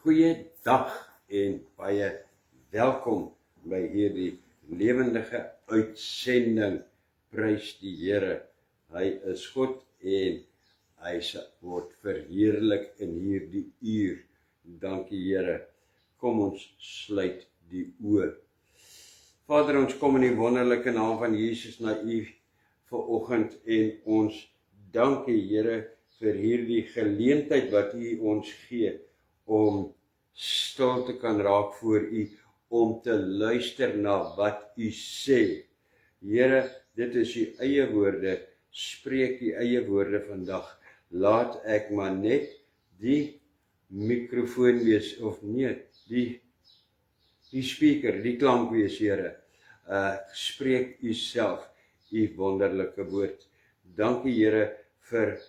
Goeiedag en baie welkom by hierdie lewendige uitsending. Prys die Here. Hy is God en hy word verheerlik in hierdie uur. Dankie Here. Kom ons sluit die oë. Vader, ons kom in die wonderlike naam van Jesus na U vanoggend en ons dankie Here vir hierdie geleentheid wat U ons gee om stil te kan raak voor U, om te luister na wat U sê. Here, dit is U eie woorde, spreek U eie woorde vandag. Laat ek maar net die mikrofoon wees, of nee, die speaker, die klank wees, Here. Spreek U self, U wonderlike woord. Dankie Here vir,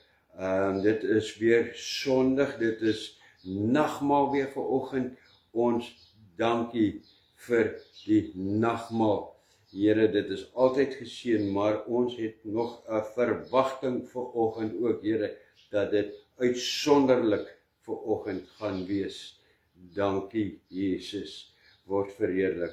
dit is weer Sondag, dit is nagmaal weer vanoggend. Ons dankie vir die nagmaal. Here, dit is altyd geseën, maar ons het nog 'n verwagting vanoggend ook, Here, dat dit uitsonderlik vanoggend gaan wees. Dankie Jesus, word verheerlik.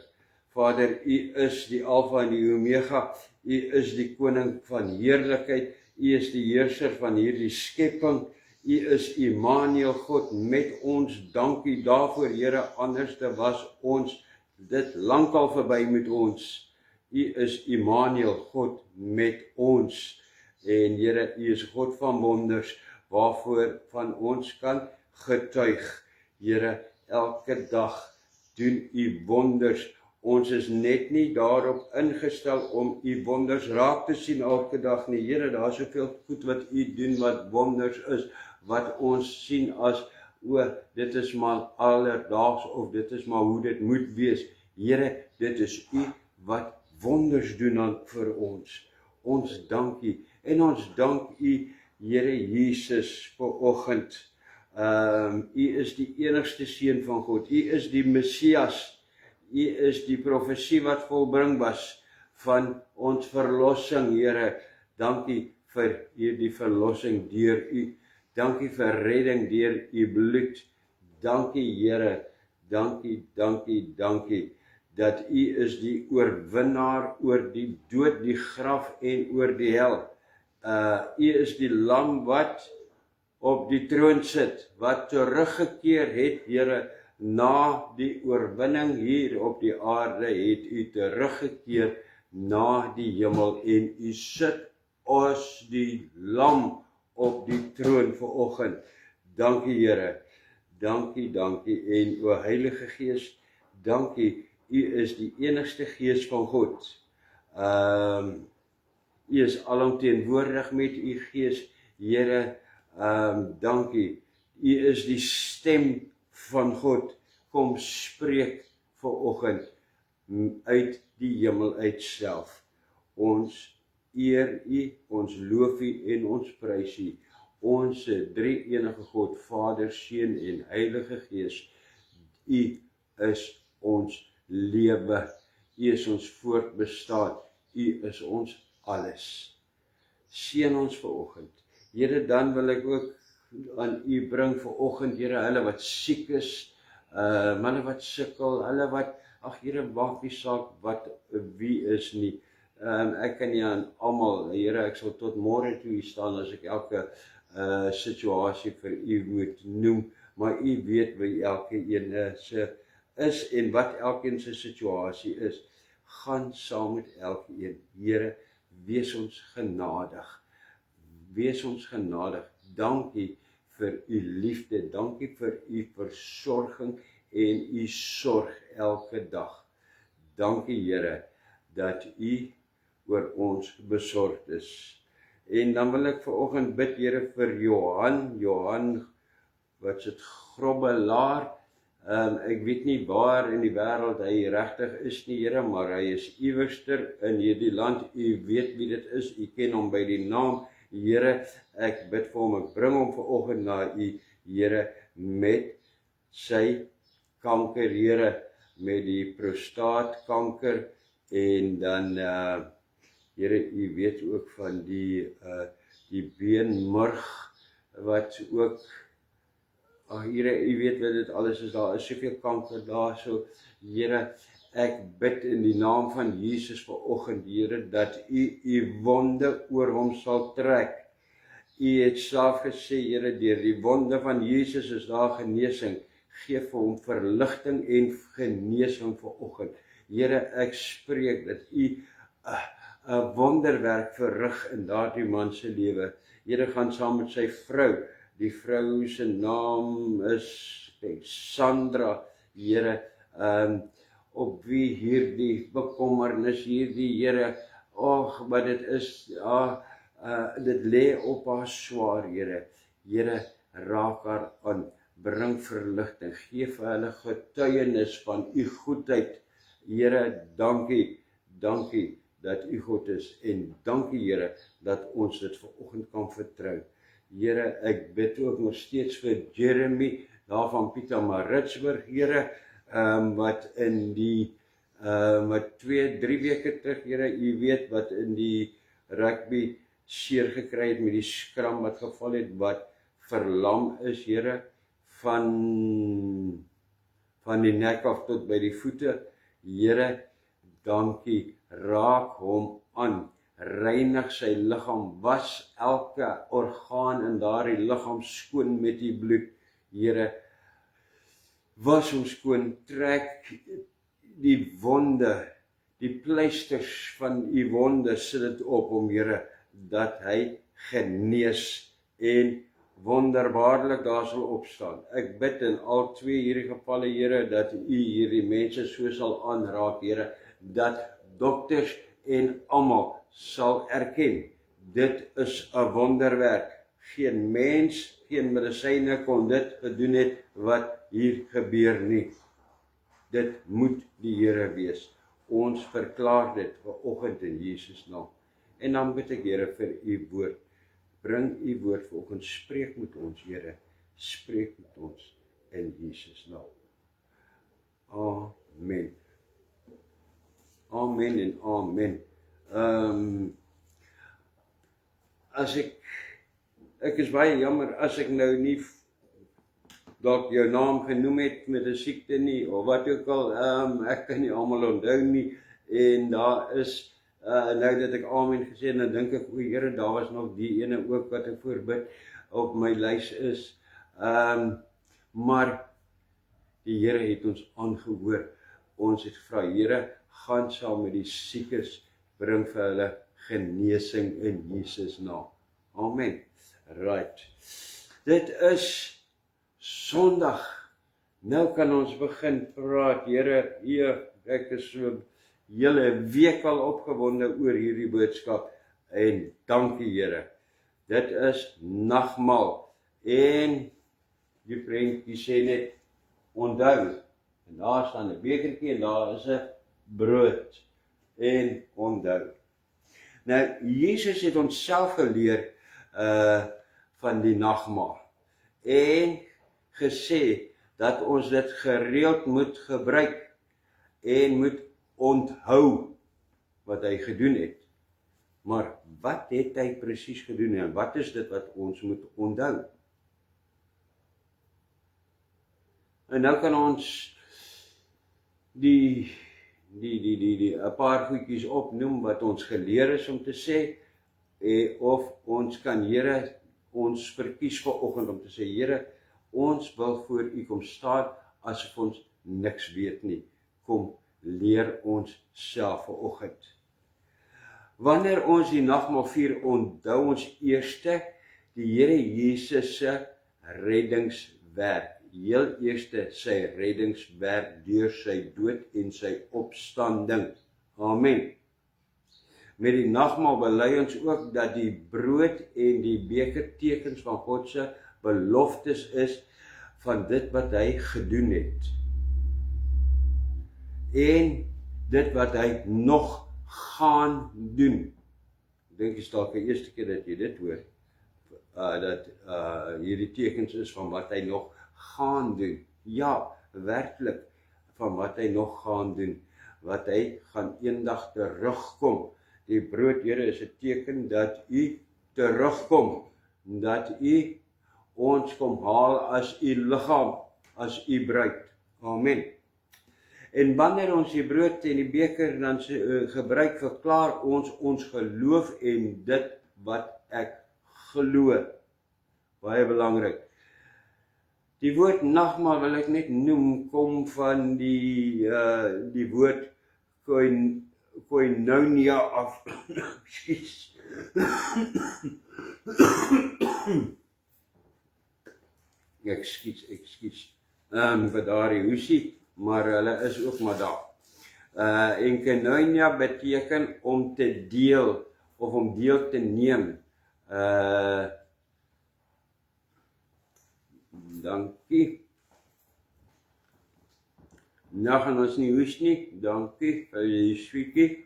Vader, U is die Alfa en die Omega, U is die koning van heerlikheid, U is die heerser van hierdie skepping, U is Immanuel, God met ons. Dankie daarvoor, Here, anders was ons dit lankal verby met ons. U is Immanuel, God met ons. En Here, U is God van wonders, waarvoor van ons kan getuig. Here, elke dag doen U wonders. Ons is net nie daarop ingestel om U wonders raak te sien elke dag nie. Here, daar is soveel goed wat U doen, wat wonders is, wat ons sien as, dit is maar alledaags, of dit is maar hoe dit moet wees. Here, dit is U wat wonders doen aan vir ons. Ons dank U, en ons dank U, Here Jesus, vanoggend. U is die enigste seun van God. U is die Messias. U is die profesie wat volbring was van ons verlossing, Here. Dankie vir hierdie verlossing deur U. Dankie vir redding deur U bloed. Dankie, Here. Dankie, dankie, dankie. Dat U is die oorwinnaar oor die dood, die graf en oor die hel. U is die lam wat op die troon sit, wat teruggekeer het, Here, na die oorwinning hier op die aarde, het U teruggekeer na die hemel, en U sit as die lam op die troon vanoggend. Dankie Here, dankie, dankie, en o Heilige Gees, dankie, U is die enigste Gees van God. U is alomteenwoordig met U Gees, Here, dankie, U is die stem van God, kom spreek vanoggend uit die hemel uit self. Ons eer U, ons loof U en ons prys U. Ons drie enige God, Vader, Seun en Heilige Gees. U is ons lewe. U is ons voortbestaan. U is ons alles. Seën ons vanoggend. Here, dan wil ek ook aan U bring vanoggend, Here, hulle wat siek is, hulle wat sukkel, hulle wat, Here, maak nie saak wie is nie. Ek kan nie aan almal, Here, ek sal tot môre toe hier staan as ek elke situasie vir U moet noem, maar U weet wie elke een is en wat elkeen se situasie is. Gaan saam met elke een. Here, wees ons genadig. Wees ons genadig. Dankie vir U liefde, dankie vir U versorging en U sorg elke dag. Dankie Here, dat U oor ons besorgd is. En dan wil ek vanoggend bid, Here, vir Johan, wat sit Grobbelaar. Ek weet nie waar in die wêreld hy regtig is nie, Here, maar hy is iewerster in hierdie land. U weet wie dit is, U ken hom by die naam. Here, ek bid vir hom, ek bring hom vanoggend na U, Here, met sy kanker, Here, met die prostaatkanker, en dan Here, U weet ook van die beenmurg, wat ook, Here, U weet wat dit alles is, daar is soveel kanker daar, so, Here, ek bid in die naam van Jesus vanoggend, Here, dat U wonde oor hom sal trek. U het self gesê, Here, deur die wonde van Jesus is daar genesing. Geef vir hom verligting en genesing vanoggend. Here, ek spreek dat U 'n wonderwerk verrig in daardie man se lewe. Here, gaan saam met sy vrou. Die vrou se naam is Sandra. Here, op wie hierdie bekommernis, hierdie Here, wat dit is, dit lê op haar swaar, Here. Here, raak haar aan, bring verligting, geef hulle getuienis van U goedheid. Here, dankie dat U God is, en dankie, Here, dat ons dit vanoggend kan vertrou. Here, ek bid ook nog steeds vir Jeremy, daar van Pietermaritzburg, Here, wat in die, wat 2-3 weke terug, Here, U weet wat in die rugby seer gekry het met die skram wat geval het, wat verlam is, Here, van die nek af tot by die voete. Here, dankie, raak hom aan, reinig sy liggaam, was elke orgaan in daardie liggaam skoon met U bloed. Here, was hom skoon, trek die wonde, die pleisters van U wonde, sit dit op hom, Here, dat hy genees en wonderbaarlik daar sal opstaan. Ek bid in al 2 hierdie gevalle, Here, dat U hierdie mense so sal aanraak, Here, dat dokters en almal sal erken, dit is 'n wonderwerk. Geen mens, geen medisyne kon dit gedoen het wat hier gebeur nie. Dit moet die Here wees. Ons verklaar dit vanoggend in Jesus naam. En dan bid ek, Here, vir U woord. Bring U woord vanoggend, spreek met ons, Here. Spreek met ons in Jesus naam. Amen. Amen en amen. Ek is baie jammer as ek nou nie dalk jou naam genoem het met 'n siekte nie, of wat ook al, ek kan nie almal onthou nie, en daar is, nou dat ek amen gesê, en dan dink ek, o Here, daar was nog die ene ook wat ek voorbid op my lys is, maar die Here het ons aangehoor. Ons het gevra, Here, gaan saam met die siekes, bring vir hulle genesing in Jesus naam. Amen. Right. Dit is Sondag. Nou kan ons begin praat. Here, ek is so hele week al opgewonde oor hierdie boodskap, en dankie, Here. Dit is nagmaal, en die prentjie sê net, onthou, en daar staan 'n bekertjie, en daar is 'n brood, en onthou. Nou, Jesus het ons self geleer van die nagmaal, en gesê dat ons dit gereeld moet gebruik, en moet onthou wat hy gedoen het. Maar wat het hy presies gedoen, en wat is dit wat ons moet onthou? En nou kan ons die 'n paar goedjies opnoem wat ons geleer is om te sê, of ons kan, Here, ons verkies vanoggend om te sê, Here, ons wil voor U kom staan asof ons niks weet nie. Kom, leer ons self vanoggend. Wanneer ons die nagmaal vier, onthou ons eerste die Here Jesus se reddingswerk. Heel eerste sy reddingswerk deur sy dood en sy opstanding. Amen. Met die nagmaal bely ons ook dat die brood en die beker tekens van God se beloftes is van dit wat hy gedoen het. En dit wat hy nog gaan doen. Ek dink is dalk die eerste keer dat jy dit hoor, dat hierdie tekens is van wat hy nog gaan doen. Ja, werklik van wat hy nog gaan doen, wat hy gaan eendag terugkom Die brood, Here, is 'n teken dat U terugkom, dat U ons kom haal as U liggaam, as U bruid. Amen. En wanneer ons die brood en die beker dan gebruik, verklaar ons geloof en dit wat ek glo. Baie belangrik. Die woord nagmaal wil ek net noem, kom van die woord koinonia af. Ekskuus. Vir daardie hoesie, maar hulle is ook maar daar. En koinonia beteken om te deel, of om deel te neem. Dankie. Nou gaan ons nie hoes nie, dankie vir die sweetie.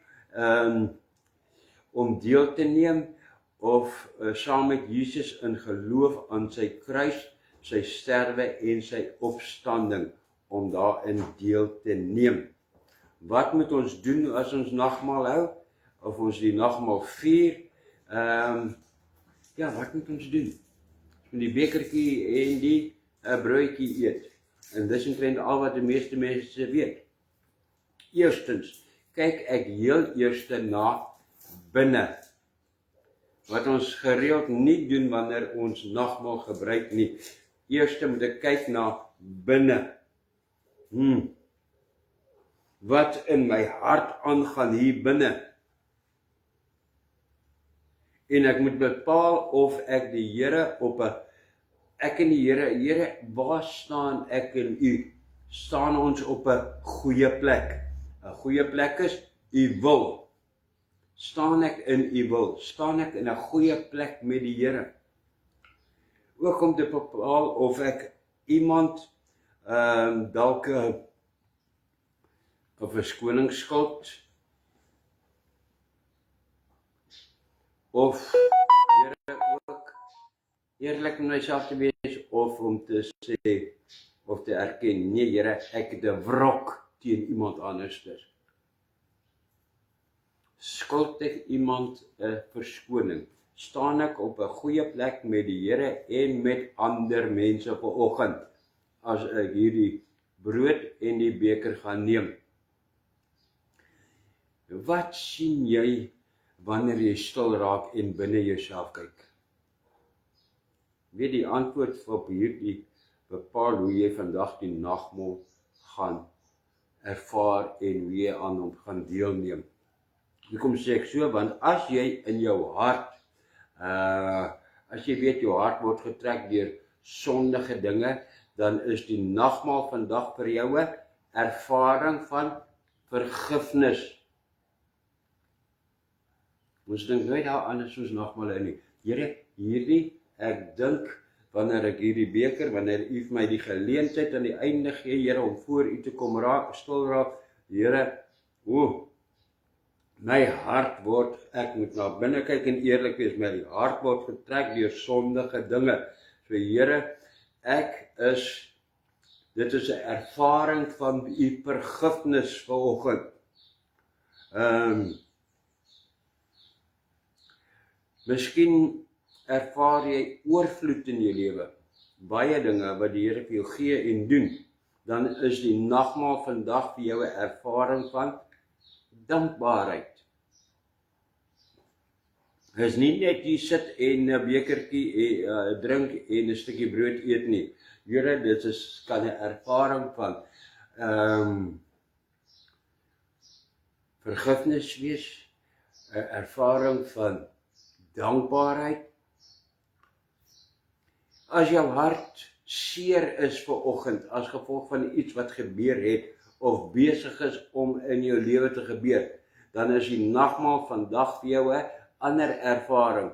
Om deel te neem, of saam met Jesus in geloof aan sy kruis, sy sterwe en sy opstanding, om daarin deel te neem. Wat moet ons doen as ons nagmaal hou, of ons die nagmaal vier? Wat moet ons doen? Ons moet die bekertjie en die broodjie eet. En dis omtrent al wat die meeste mense weet. Eerstens, kyk ek heel eers na binne. Wat ons gereeld nie doen wanneer ons nagmaal gebruik nie. Eerste moet ek kyk na binne. Wat in my hart aangaan hier binne. En ek moet bepaal of ek die Here ek en die Here, waar staan ek en U? Staan ons op 'n goeie plek? 'n Goeie plek is U wil. Staan ek in U wil? Staan ek in 'n goeie plek met die Here? Ook om te bepaal of ek iemand dalk 'n verskoning skuld, of Here ook eerlik met myself te wees, of om te sê, of te erken, nee Here, ek het 'n wrok teen iemand anderster. Skuld ek iemand 'n verskoning? Staan ek op 'n goeie plek met die Here en met ander mense vanoggend, as ek hierdie brood en die beker gaan neem? Wat sien jy wanneer jy stil raak en binne jouself kyk? Weet die antwoord op hierdie bepaal hoe jy vandag die nagmaal gaan ervaar en hoe jy aan hom gaan deelneem. Hoekom sê ek so? Want as jy in jou hart, as jy weet jou hart word getrek deur sondige dinge, dan is die nagmaal vandag vir jou 'n ervaring van vergifnis. Ons dink nooit daaraan as ons nagmaal nie. Here, ek dink, wanneer ek hierdie beker, wanneer U vir my die geleentheid aan die einde gee, Here, om voor U te kom stil raak, Here, my hart word, ek moet na binne kyk en eerlik wees, my hart word getrek deur sondige dinge. So Here, dit is 'n ervaring van U vergifnis vanoggend. Miskien ervaar jy oorvloed in jou lewe, baie dinge wat die Here vir jou gee en doen, dan is die nagmaal vandag vir jou 'n ervaring van dankbaarheid. Dit is nie net jy sit en 'n bekertjie drink en 'n stukkie brood eet nie. Here, dit kan 'n ervaring van vergifnis wees, 'n ervaring van dankbaarheid. As jou hart seer is vanoggend as gevolg van iets wat gebeur het of besig is om in jou lewe te gebeur, dan is die nagmaal vandag vir jou 'n ander ervaring.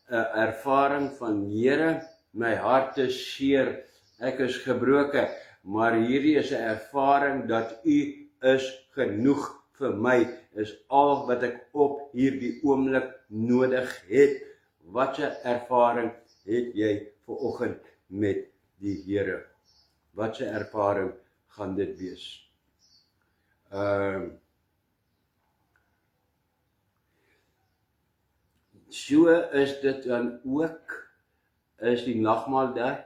'n Ervaring van Here, my hart is seer, ek is gebroken, maar hierdie is 'n ervaring dat U is genoeg vir my, is al wat ek op hierdie oomblik nodig het. Wat 'n ervaring het jy vanoggend met die Here? Wat 'n ervaring gaan dit wees. So is dit dan ook, is die nagmaal daar,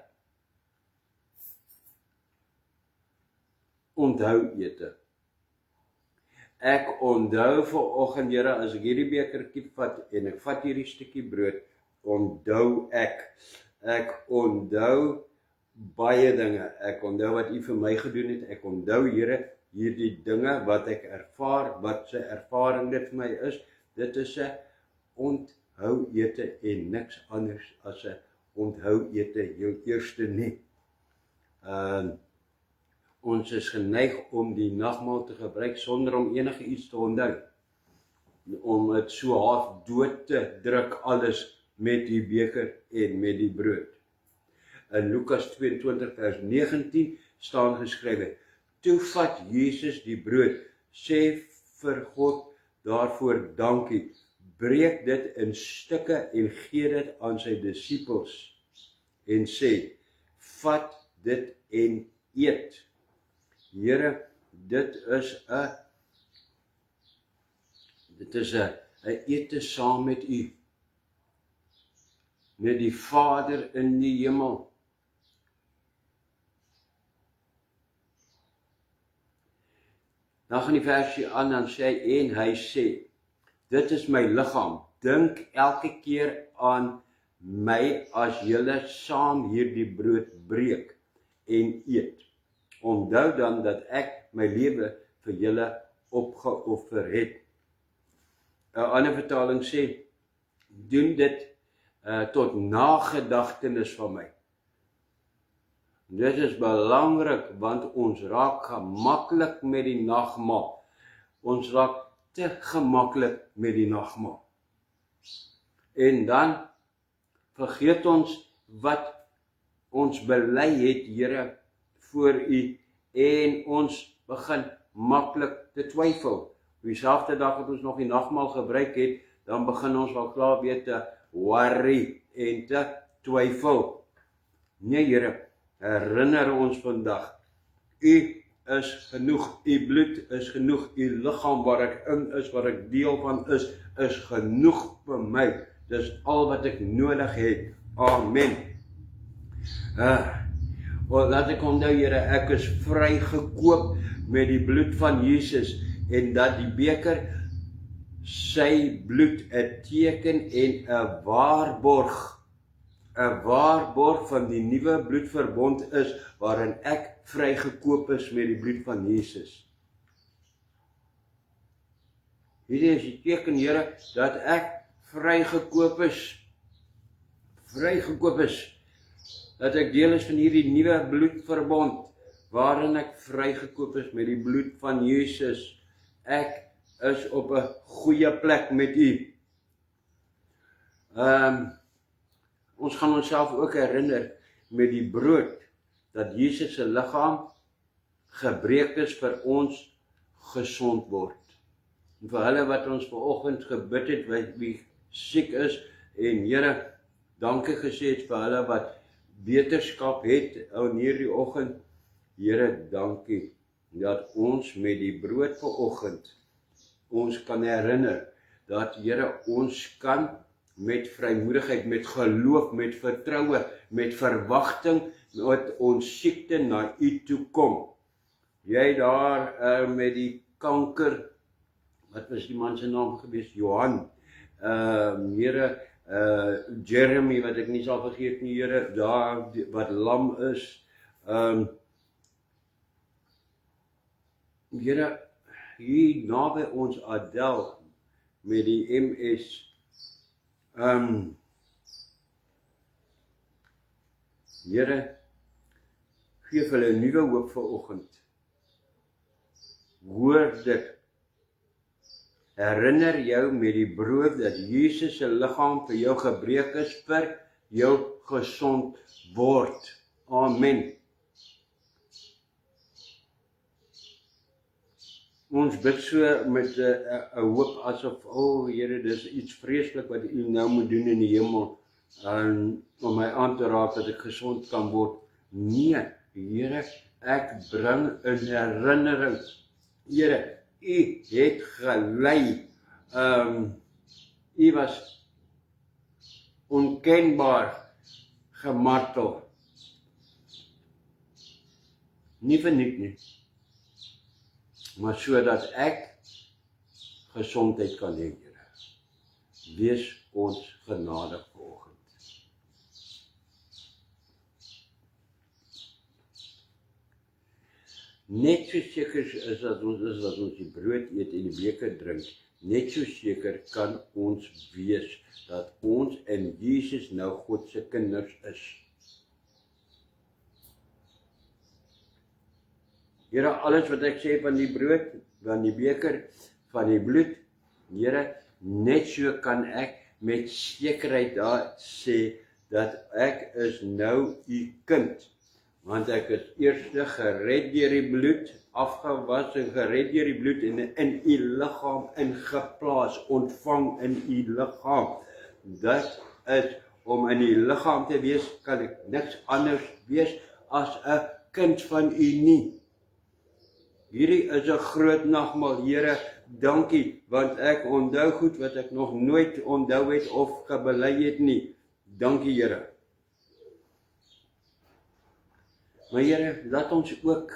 onthou ete. Ek onthou vanoggend, Here, as ek hierdie bekertjie vat en ek vat hierdie stukkie brood, onthou ek onthou baie dinge. Ek onthou wat U vir my gedoen het. Ek onthou, Here, hierdie dinge wat ek ervaar, wat se ervaring dit vir my is. Dit is 'n onthou ete en niks anders as 'n onthou ete heel eerste nie. Ons is geneig om die nagmaal te gebruik sonder om enige iets te onthou. Om dit so half dood te druk alles met die beker en met die brood. In Lukas 22 vers 19 staan geskrywe: Toe vat Jesus die brood, sê vir God daarvoor dankie, breek dit in stukke en gee dit aan sy disippels en sê: Vat dit en eet. Here, dit is 'n ete saam met U, met die Vader in die hemel. Dan gaan die versie aan, dan sê hy, en hy sê, dit is my liggaam, dink elke keer aan my as julle saam hierdie brood breek en eet. Onthou dan dat ek my lewe vir julle opgeoffer het. 'n ander vertaling sê, doen dit tot nagedagtenis van my. Dit is belangrik, want ons raak gemaklik met die nagmaal. Ons raak te gemaklik met die nagmaal. En dan vergeet ons wat ons bely het, Here, voor U, en ons begin maklik te twyfel. Op dieselfde dag wat ons nog die nagmaal gebruik het, dan begin ons al klaar weer te worry en te twyfel. Nee, Here, herinner ons vandag, U is genoeg, U bloed is genoeg, U liggaam waar ek in is, waar ek deel van is genoeg vir my. Dis al wat ek nodig het. Amen. Laat ek onthou, Here, ek is vrygekoop met die bloed van Jesus, en dat die beker sy bloed 'n teken en 'n waarborg van die nuwe bloedverbond is, waarin ek vrygekoop is met die bloed van Jesus. Hierdie is die teken, Here, dat ek vrygekoop is, dat ek deel is van hierdie nuwe bloedverbond, waarin ek vrygekoop is met die bloed van Jesus. Ek is op 'n goeie plek met U. Ons gaan onsself ook herinner met die brood, dat Jesus se liggaam gebreek is vir ons gesond word. En vir hulle wat ons vanoggend gebid het, wie siek is, en Here, dankie gesê het vir hulle wat beterskap het in hierdie oggend. Here, dankie dat ons met die brood vanoggend ons kan herinner dat, Here, ons kan met vrymoedigheid, met geloof, met vertroue, met verwagting, met ons siekte na U toe kom. Jy daar met die kanker, wat was die man se naam gewees? Johan. Here, Jeremy, wat ek nie sal vergeet nie, Here, daar wat lam is. Here, hier naby ons Adel met die MS. Here, gee vir hulle 'n nuwe hoop vanoggend. Hoor dit. Herinner jou met die brood dat Jesus se liggaam vir jou gebreek is vir jou gesond word. Amen. Ons bid so met 'n hoop asof, Here, dis iets vreeslik wat U nou moet doen in die hemel, om my aan te raak dat ek gesond kan word. Nee, Here, ek bring in herinnering, Here, U het gelei, U was onkenbaar gemartel. Nie verniet nie, maar sodat ek gesondheid kan hê, Here. Wees ons genadig vanoggend. Net so seker is dat ons die brood eet en die beker drink, net so seker kan ons wees dat ons in Jesus nou God se kinders is. Here, alles wat ek sê van die brood, van die beker, van die bloed, Here, net so kan ek met sekerheid daar sê dat ek is nou U kind. Want ek is eers gered deur die bloed, afgewas en gered deur die bloed en in U liggaam ingeplaas, ontvang in U liggaam. Dit is om in U liggaam te wees, kan ek niks anders wees as 'n kind van U nie. Hierdie is 'n groot nagmaal, Here, dankie, want ek onthou goed wat ek nog nooit onthou het of gebely het nie. Dankie, Here. Maar Here, laat ons ook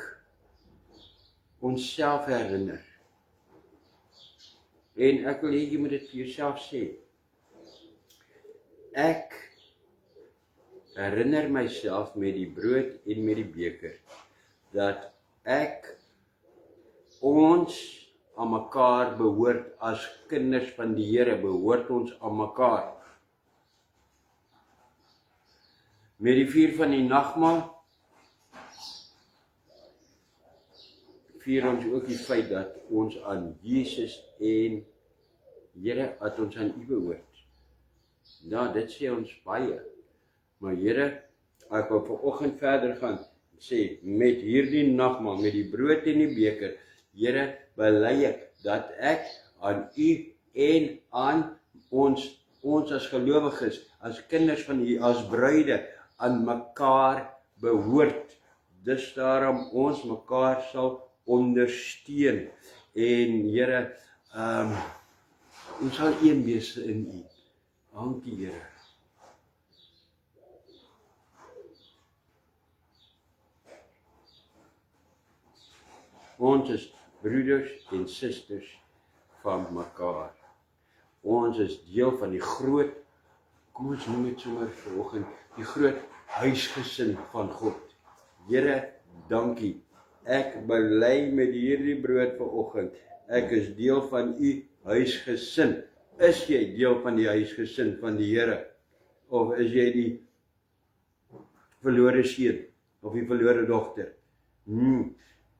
onsself herinner. En ek wil hê jy moet dit vir jouself sê. Ek herinner myself met die brood en met die beker, dat ons aan mekaar behoort as kinders van die Here, behoort ons aan mekaar. Met die vier van die nagmaal vier ons ook die feit dat ons aan Jesus en Here, dat ons aan U behoort. Ja, dit sê ons baie. Maar Here, ek wil vanoggend verder gaan sê, met hierdie nagmaal, met die brood en die beker, Here, bely ek dat ek aan U en aan ons as gelowiges, as kinders van U, as bruide, aan mekaar behoort. Dis daarom ons mekaar sal ondersteun. En Here, ons sal een wees in U. Dankie, Here. Ons is broeders en susters van mekaar. Ons is deel van die groot, kom ons noem dit sommer vanoggend, die groot huisgesin van God. Here, dankie. Ek bely met hierdie brood vanoggend. Ek is deel van U huisgesin. Is jy deel van die huisgesin van die Here? Of is jy die verlore seun of die verlore dogter?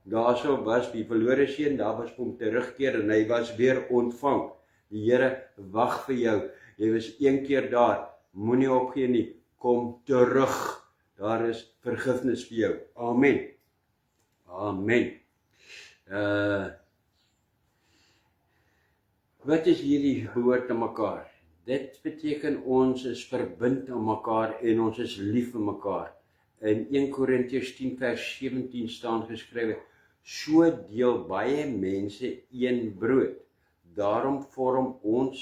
Daarso was die verlore seun, daar was hom terugkeer en hy was weer ontvang. Die Here wag vir jou. Jy was een keer daar. Moenie opgee nie. Kom terug. Daar is vergifnis vir jou. Amen. Amen. Wat is hierdie behoort aan mekaar? Dit beteken ons is verbind aan mekaar en ons is lief vir mekaar. In 1 Korintiërs 10 vers 17 staan geskrywe, so deel baie mense een brood. Daarom vorm ons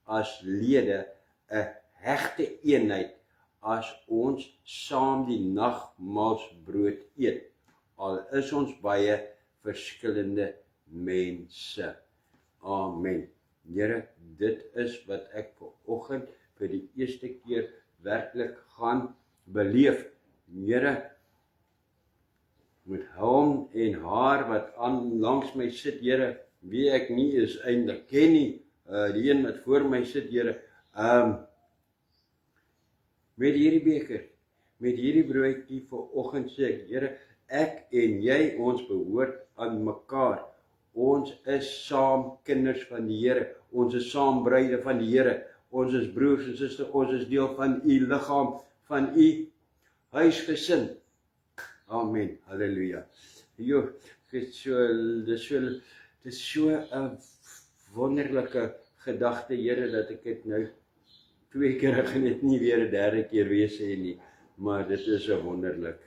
as lede 'n hegte eenheid as ons saam die nagmaalsbrood eet. Al is ons baie verskillende mense. Amen. Here, dit is wat ek vanoggend vir die eerste keer werklik gaan beleef. Here, met hom en haar wat aan langs my sit, Here, wie ek nie is eintlik ken nie, die een wat voor my sit, Here, met hierdie beker, met hierdie broodjie vanoggend sê ek, Here, ek en jy, ons behoort aan mekaar. Ons is saam kinders van die Here. Ons is saam bruide van die Here. Ons is broers en susters. Ons is deel van U liggaam, van U huisgesin. Amen. Halleluja. Jo, dit is so 'n wonderlike gedagte, Here, dat ek dit nou 2 keer gaan dit nie weer 'n derde keer weer sê nie. Maar dit is so wonderlik.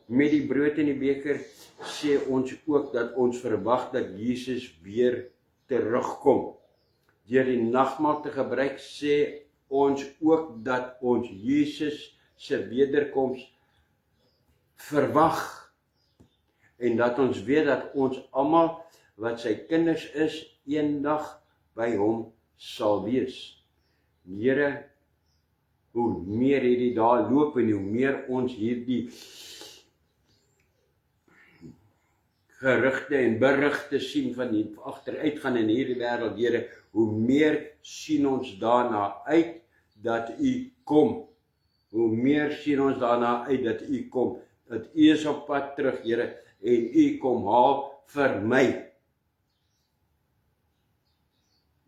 Met die brood en die beker sê ons ook dat ons verwag dat Jesus weer terugkom. Deur die nagmaal te gebruik sê ons ook dat ons Jesus se wederkoms verwag en dat ons weet dat ons almal wat sy kinders is, eendag by hom sal wees. Here, hoe meer hierdie dae loop en hoe meer ons hierdie gerugte en berigte sien van die agteruitgaan in hierdie wêreld, Here, hoe meer sien ons daarna uit dat U kom. Hoe meer sien ons daarna uit dat U kom, dat U is op pad terug, Here, en U kom haal vir my.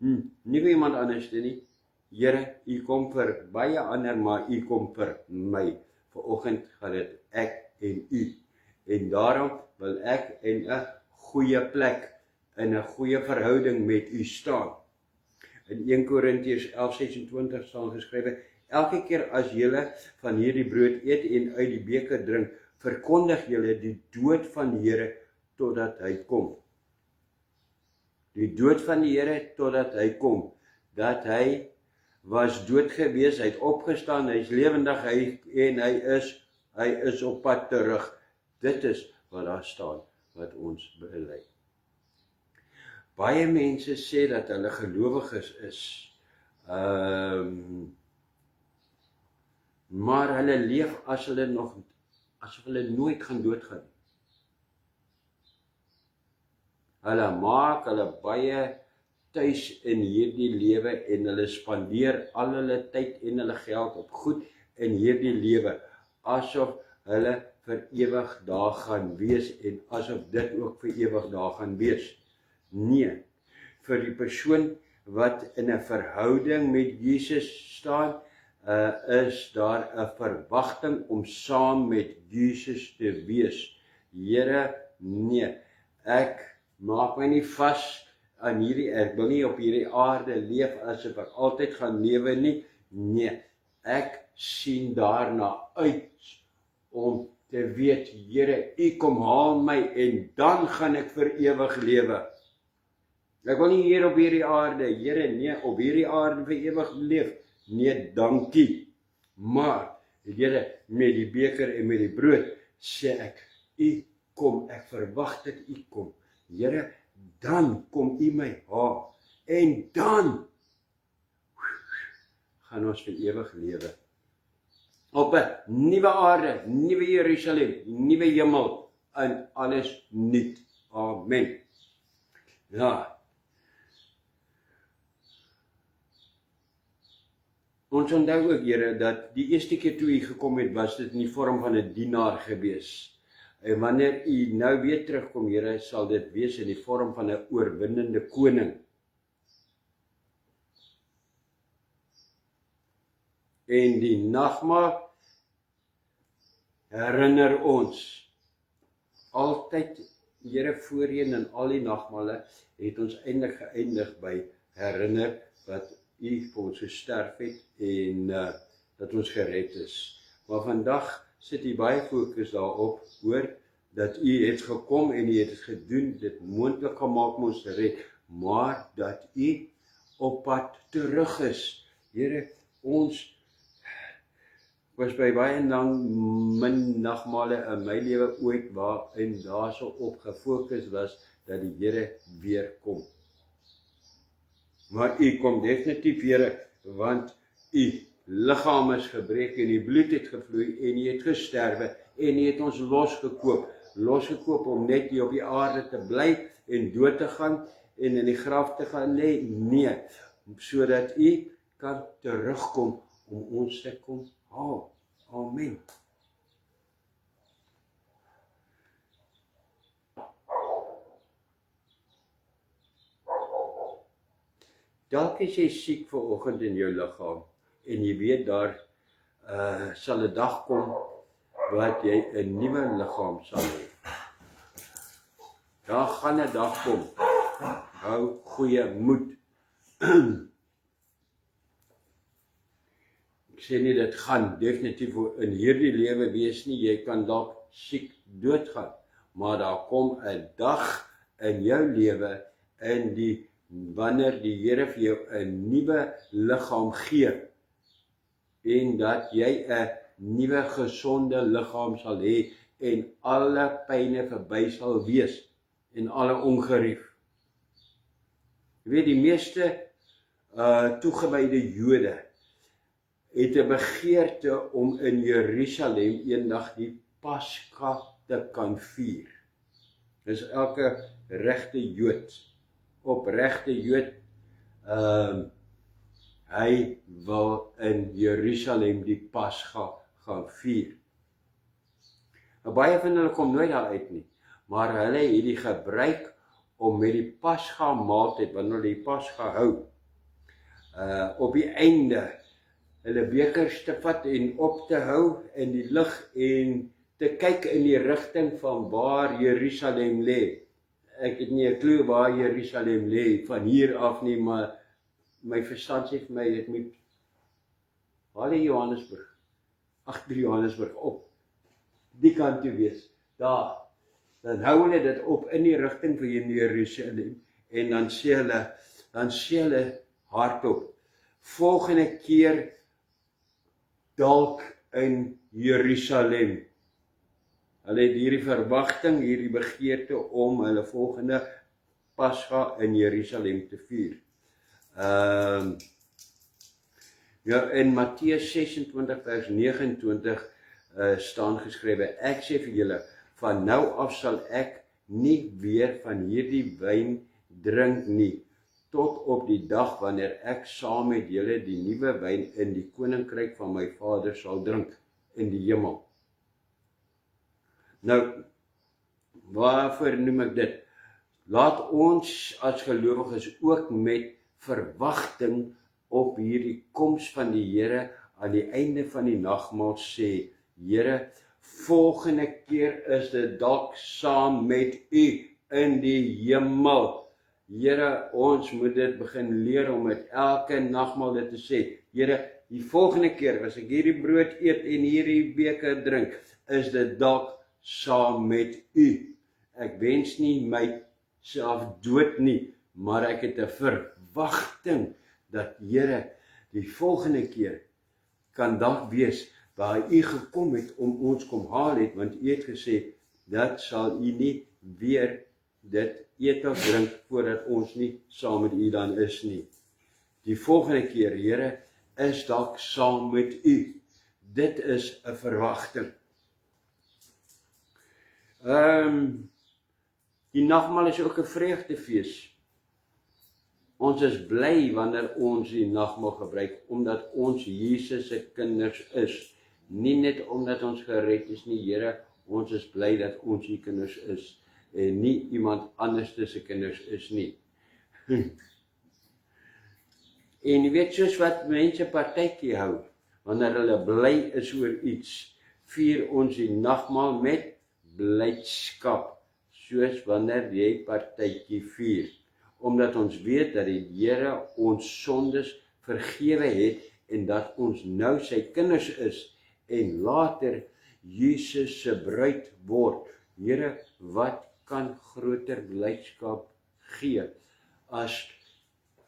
Nie vir iemand anders nie. Here, U kom vir baie ander, maar U kom vir my. Vanoggend gaan dit ek en U. En daarom wil ek in 'n goeie plek, in 'n goeie verhouding met U staan. In 1 Korintiërs 11:26 staan geskrywe: elke keer as julle van hierdie brood eet en uit die beker drink, verkondig julle die dood van die Here totdat hy kom. Die dood van die Here totdat hy kom. Dat hy was dood gewees, hy het opgestaan, hy is lewendig, hy is op pad terug. Dit is wat daar staan, wat ons bely. Baie mense sê dat hulle gelowiges is, maar hulle leef asof hulle nooit gaan doodgaan. Hulle maak hulle baie tuis in hierdie lewe en hulle spandeer al hulle tyd en hulle geld op goed in hierdie lewe, asof hulle vir ewig daar gaan wees en asof dit ook vir ewig daar gaan wees. Nee, vir die persoon wat in 'n verhouding met Jesus staan, is daar 'n verwagting om saam met Jesus te wees. Here, nee, ek maak my nie vas aan hierdie, ek wil nie op hierdie aarde leef asof ek altyd gaan lewe nie. Nee, ek sien daarna uit om te weet, Here, U kom haal my en dan gaan ek vir ewig lewe. Ek wil nie hier op hierdie aarde, Here, nee, op hierdie aarde vir ewig leef. Nee, dankie. Maar, Here, met die beker en met die brood, sê ek, U kom, ek verwag dat U kom. Here, dan kom U my haal. En dan gaan ons vir ewig lewe. Op 'n nuwe aarde, nuwe Jerusalem, nuwe hemel, en alles nuut. Amen. Ja. Ons onthou ook, Here, dat die eerste keer toe U gekom het, was dit in die vorm van 'n dienaar gewees. En wanneer U nou weer terugkom, Here, sal dit wees in die vorm van 'n oorwinnende koning. En die nagmaal herinner ons altyd, Here, voorheen in al die nagmale het ons eintlik geëindig by herinner wat U vir ons gesterf het en dat ons gered is. Maar vandag sit U baie fokus daarop, hoor, dat U het gekom en U het dit gedoen, dit moontlik gemaak om ons te red, maar dat U op pad terug is. Here, ons was by baie min nagmale in my lewe ooit waarin daar so op gefokus was dat die Here weer kom. Maar U kom definitief, Here, want U liggaam is gebreek en U bloed het gevloei en U het gesterwe en U het ons losgekoop om net hier op die aarde te bly en dood te gaan en in die graf te gaan lê. Nee, sodat U kan terugkom om ons te kom haal. Amen. Dalk is jy siek vanoggend in jou liggaam en jy weet daar sal 'n dag kom wat jy 'n nuwe liggaam sal hê. Daar gaan 'n dag kom. Hou goeie moed. Ek sê nie dit gaan definitief in hierdie lewe wees nie, jy kan dalk siek doodgaan, maar daar kom 'n dag in jou lewe wanneer die Here vir jou 'n nuwe liggaam gee en dat jy 'n nuwe gesonde liggaam sal hê en alle pyne verby sal wees en alle ongerief. Jy weet, die meeste toegewyde Jode het 'n begeerte om in Jerusalem eendag die Pasga te kan vier. Dis elke regte Jood, opregte Jood, hy wil in Jerusalem die Pasga gaan vier. Baie van hulle kom nooit daar uit nie, maar hulle het die gebruik om met die Pasga maaltyd, wanneer hulle die Pasga hou, op die einde hulle bekers te vat en op te hou in die lug en te kyk in die rigting van waar Jerusalem lê. Ek het nie 'n klou waar Jerusalem lê van hier af nie, maar my verstand sê vir my, dit moet waar lê Johannesburg? Agter Johannesburg op die kant toe wees. Daar. Dan hou hulle dit op in die rigting van Jerusalem en dan sê hulle hardop, volgende keer dalk in Jerusalem. Hulle het hierdie verwagting, hierdie begeerte om hulle volgende Pasga in Jerusalem te vier. Ja, in Matteus 26 vers 29 staan geskrywe, ek sê vir julle, van nou af sal ek nie weer van hierdie wyn drink nie, tot op die dag wanneer ek saam met julle die nuwe wyn in die koninkryk van my Vader sal drink in die hemel. Nou, waarvoor noem ek dit? Laat ons as gelowiges ook met verwagting op hierdie koms van die Here aan die einde van die nagmaal sê, Here, volgende keer is dit dalk saam met U in die hemel. Here, ons moet dit begin leer om met elke nagmaal dit te sê. Here, die volgende keer as ek hierdie brood eet en hierdie beker drink, is dit dalk saam met U. Ek wens nie myself dood nie, maar ek het 'n verwagting dat Here, die volgende keer kan dalk wees waar U gekom het om ons kom haal het, want U het gesê, dat sal U nie weer dit eet of drink voordat ons nie saam met U dan is nie. Die volgende keer, Here, is dalk saam met U. Dit is 'n verwagting. Die nagmaal is ook 'n vreugdefees. Ons is bly wanneer ons die nagmaal gebruik, omdat ons Jesus se kinders is. Nie net omdat ons gered is nie, Here, ons is bly dat ons U kinders is, en nie iemand anders se kinders is nie. En jy weet, soos wat mense partytjie hou, wanneer hulle bly is oor iets, vier ons die nagmaal met blydskap, soos wanneer jy partytjie vier, omdat ons weet dat die Here ons sondes vergewe het, en dat ons nou sy kinders is, en later Jesus se bruid word. Here, wat kan groter blydskap gee, as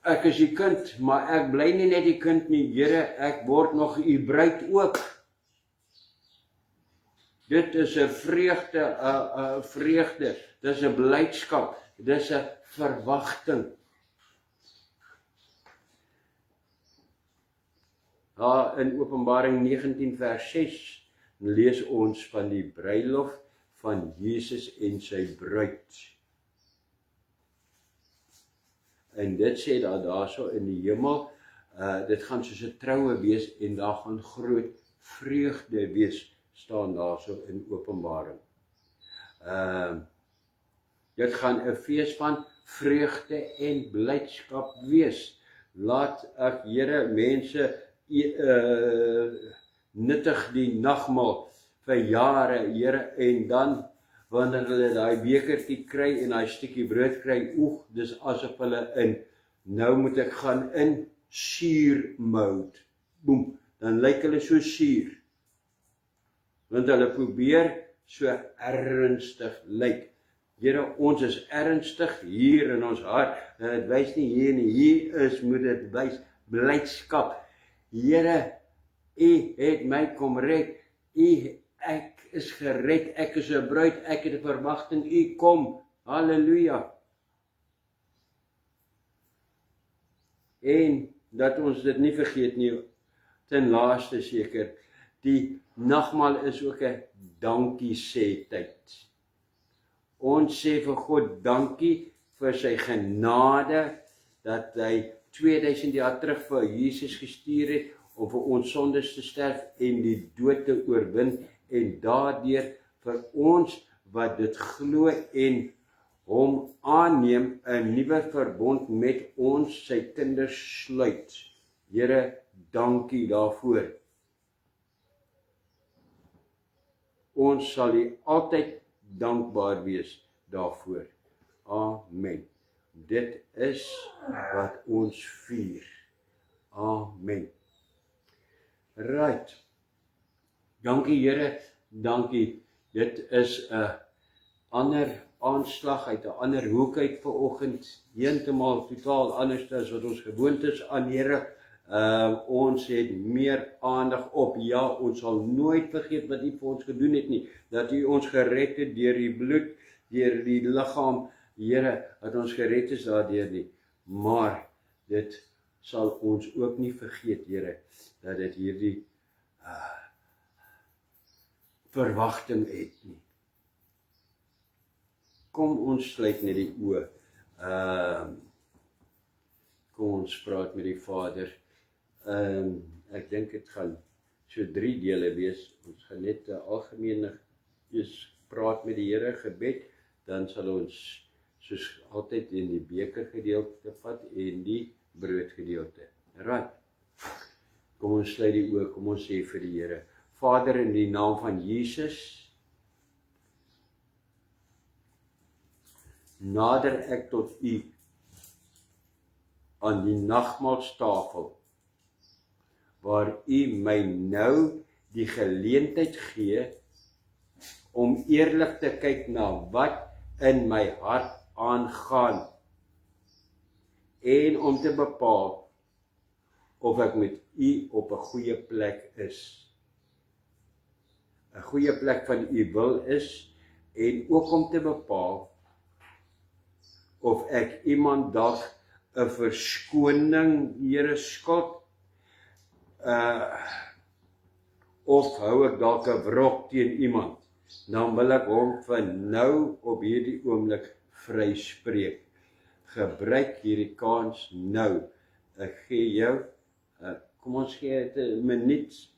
ek is die kind, maar ek bly nie net die kind nie, Here, ek word nog U bruid ook. Dit is 'n vreugde, dit is 'n blydskap, dit is 'n verwagting. Daar in Openbaring 19 vers 6 lees ons van die bruilof van Jesus en sy bruid. En dit sê daarso in die hemel, dit gaan soos 'n troue wees en daar gaan groot vreugde wees, staan daarso in Openbaring. Dit gaan 'n fees van vreugde en blydskap wees. Laat ek, Here, mense nuttig die nagmaal vir jare, Here, en dan wanneer hulle daai bekertjie kry en daai stukkie brood kry, dis asof hulle nou moet ek gaan in sheer mode. Boem, dan lyk hulle so suur. Want hulle probeer so ernstig lyk. Here, ons is ernstig hier in ons hart. Dit wys nie hier nie. Hier moet dit wys blydskap. Here, U het my kom red. Ek is gered. Ek is 'n bruid. Ek het 'n verwagting. U kom. Halleluja. En dat ons dit nie vergeet nie, ten laaste seker, die nagmaal is ook 'n dankie sê tyd. Ons sê vir God dankie vir sy genade, dat hy 2000 jaar terug vir Jesus gestuur het, om vir ons sondes te sterf en die dood te oorwin, en daardeur vir ons wat dit glo en hom aanneem, 'n nuwe verbond met ons, sy kinders sluit. Here, dankie daarvoor. Ons sal U altyd dankbaar wees daarvoor. Amen. Dit is wat ons vier. Amen. Right. Dankie Here, dankie. Dit is 'n ander aanslag uit 'n ander hoek uit vanoggend, heeltemal totaal anders as wat ons gewoond is aan Here. Ons het meer aandag op. Ja, ons sal nooit vergeet wat U vir ons gedoen het nie, dat U ons gered het deur die bloed, deur die liggaam, Here, dat ons gered is daardeur nie. Maar dit sal ons ook nie vergeet, Here, dat dit hierdie verwagting het nie. Kom ons sluit net die oë. Kom ons praat met die Vader. Ek dink dit gaan so 3 dele wees. Ons gaan net 'n algemene praat met die Here, gebed, dan sal ons soos altyd in die beker gedeelte vat en die broodgedeelte. Right. Kom ons sluit die oë, kom ons sê vir die Here. Vader, in die naam van Jesus, nader ek tot U aan die nagmaalstafel, waar U my nou die geleentheid gee om eerlik te kyk na wat in my hart aangaan en om te bepaal of ek met U op 'n goeie plek is. 'n Goeie plek van U wil is, en ook om te bepaal of ek iemand dalk 'n verskoning, Here, skuld, of hou ek dalk 'n wrok teen iemand, dan wil ek hom van nou op hierdie oomblik vryspreek. Gebruik hierdie kans nou. Ek gee jou, kom ons gee 'n minuut,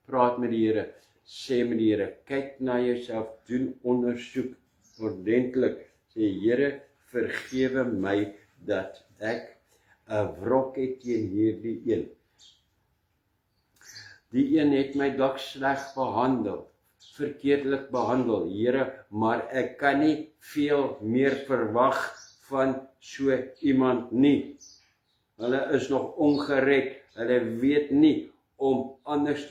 praat met die Here, sê met die Here, kyk na jouself, doen ondersoek ordentlik, sê Here, vergewe my dat ek 'n wrok het teen hierdie een. Die een het my dalk sleg behandel, verkeerdelik behandel, Here, maar ek kan nie veel meer verwag van so iemand nie. Hulle is nog ongered, hulle weet nie om anders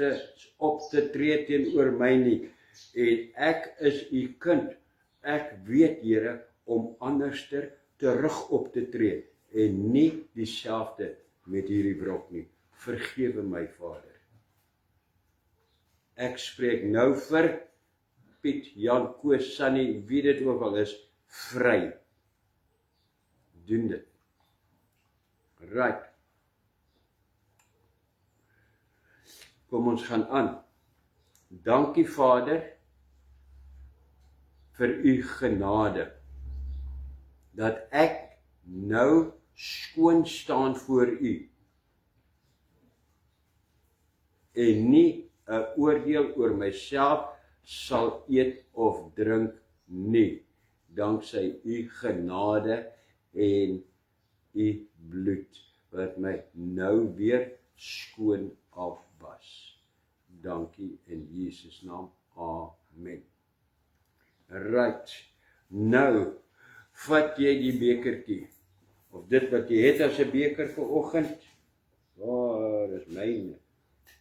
op te tree teenoor my nie. En ek is U kind, ek weet, Here, om anderster terug op te tree, en nie dieselfde met hierdie wrok nie. Vergewe my, Vader. Ek spreek nou vir Piet, Jan, Koos, Sunny, wie dit ook al is, vry. Doen dit. Right. Kom ons gaan aan. Dankie Vader vir U genade, dat ek nou skoon staan voor U en nie 'n oordeel oor myself sal eet of drink nie, danksy U genade en U bloed wat my nou weer skoon afwas. Dankie in Jesus naam. Amen. Right. Nou vat jy die bekertjie, of dit wat jy het as 'n beker vanoggend. Dis myne.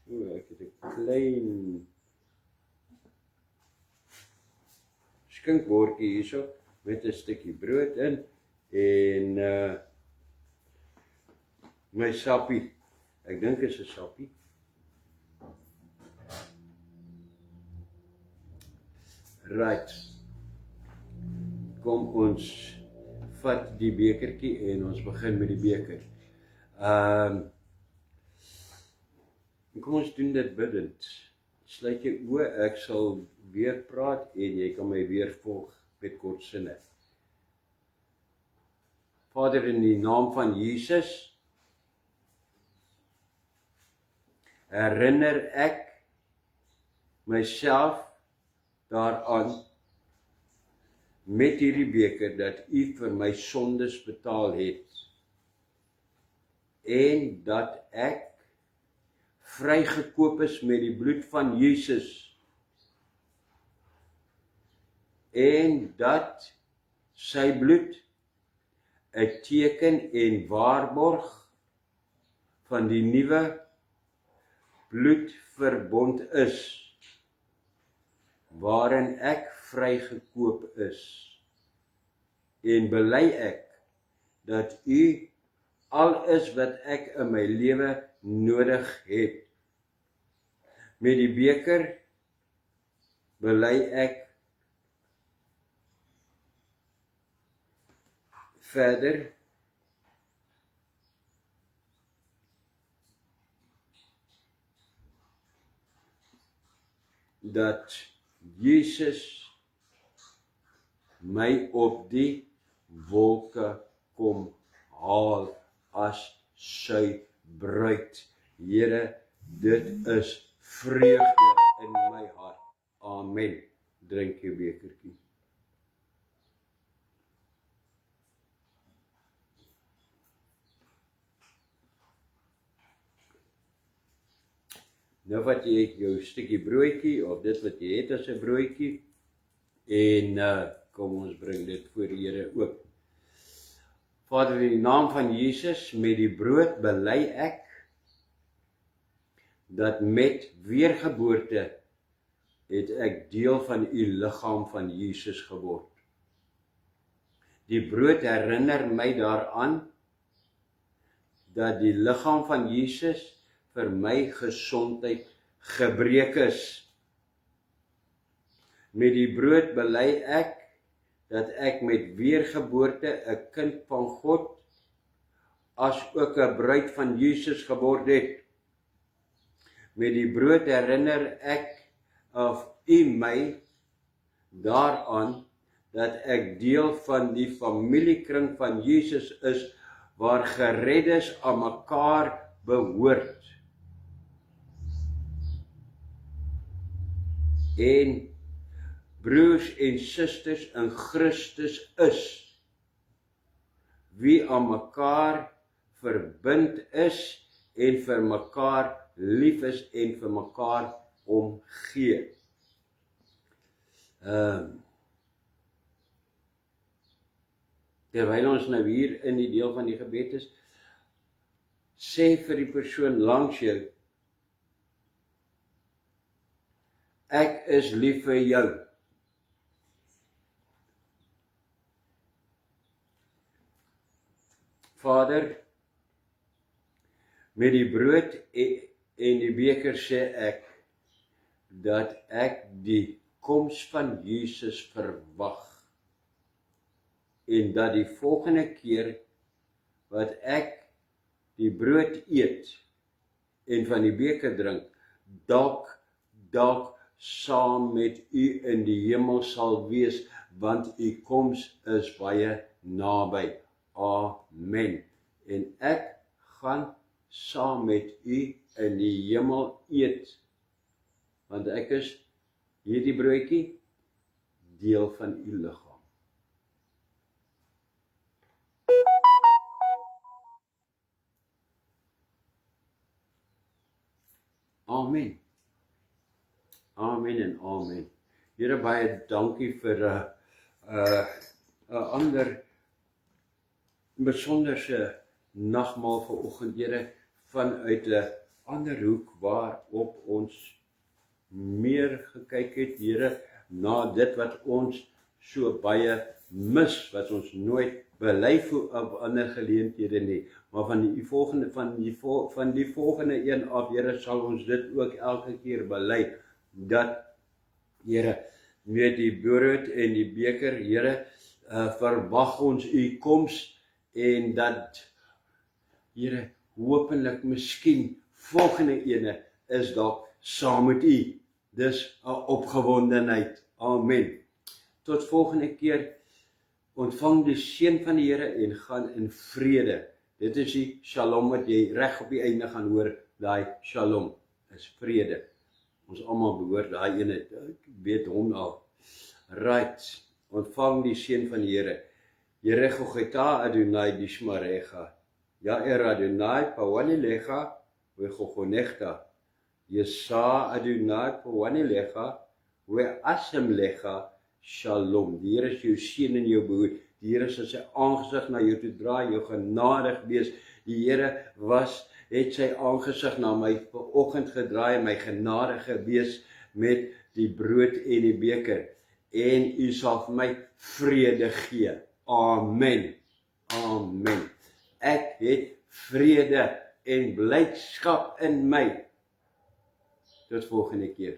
Ek het 'n klein skinkbordjie hierso met 'n stukkie brood in en my sappie. Ek dink is 'n sappie. Right. Kom ons vat die bekertjie en ons begin met die beker. Kom ons doen dit bidend. Sluit jou oë, ek sal weer praat en jy kan my weer volg met kort sinne. Vader, in die naam van Jesus, herinner ek myself daaraan met hierdie beker dat U vir my sondes betaal het en dat ek vrygekoop is met die bloed van Jesus en dat sy bloed 'n teken en waarborg van die nuwe bloedverbond is waarin ek vrygekoop is en bely ek dat U al is wat ek in my lewe nodig het. Met die beker bely ek verder dat Jesus my op die wolke kom haal as sy bruid. Here, dit is vreugde in my hart. Amen. Drink jou bekertjie. Nou wat jy jou stukkie broodjie of dit wat jy het as 'n broodjie en kom ons bring dit voor die Here ook. Vader, in die naam van Jesus, met die brood bely ek dat met weergeboorte het ek deel van U liggaam van Jesus geword. Die brood herinner my daaraan dat die liggaam van Jesus vir my gesondheid gebreek is. Met die brood bely ek dat ek met weergeboorte 'n kind van God as ook 'n bruid van Jesus geword het. Met die brood herinner ek of U my daaraan dat ek deel van die familiekring van Jesus is waar gereddes aan mekaar behoort. En broers en susters in Christus is, wie aan mekaar verbind is en vir mekaar lief is en vir mekaar omgee. Terwyl ons nou hier in die deel van die gebed is, sê vir die persoon langs jou, ek is lief vir jou. Vader, met die brood en die beker sê ek dat ek die koms van Jesus verwag en dat die volgende keer wat ek die brood eet en van die beker drink, dalk saam met U in die hemel sal wees, want U koms is baie naby. Amen. En ek gaan saam met U in die hemel eet, want ek is hierdie broodjie deel van U liggaam. Amen. Amen en amen. Here, baie dankie vir 'n ander besonderse nagmaal vanoggend, Here, vanuit 'n ander hoek waarop ons meer gekyk het, Here, na dit wat ons so baie mis, wat ons nooit bely op ander geleenthede nie, maar van die volgende een af, Here, sal ons dit ook elke keer bely, dat, Here, met die brood en die beker, Here, verwag ons u koms, en dat, Here, hopelik, miskien, volgende ene is dalk saam met u. Dis 'n opgewondenheid. Amen. Tot volgende keer, ontvang die seën van die Here en gaan in vrede. Dit is die shalom wat jy reg op die einde gaan hoor, daai shalom is vrede. Ons almal behoort daai ene, ek weet hom al. Right, ontvang die seën van die Here. Yerechocheta Adonai dishmarecha. Ya'er Adonai pawanilecha vechochonechta. Yesa Adonai pawanilecha ve'asemlecha shalom. Die Here is jou seën en jou behoed. Die Here sal sy aangesig na jou toe draai, jou genadig wees. Die Here het sy aangesig na my vanoggend gedraai, my genadige wees met die brood en die beker. En u sal vir my vrede gee. Amen. Amen. Ek het vrede en blydskap in my. Tot volgende keer.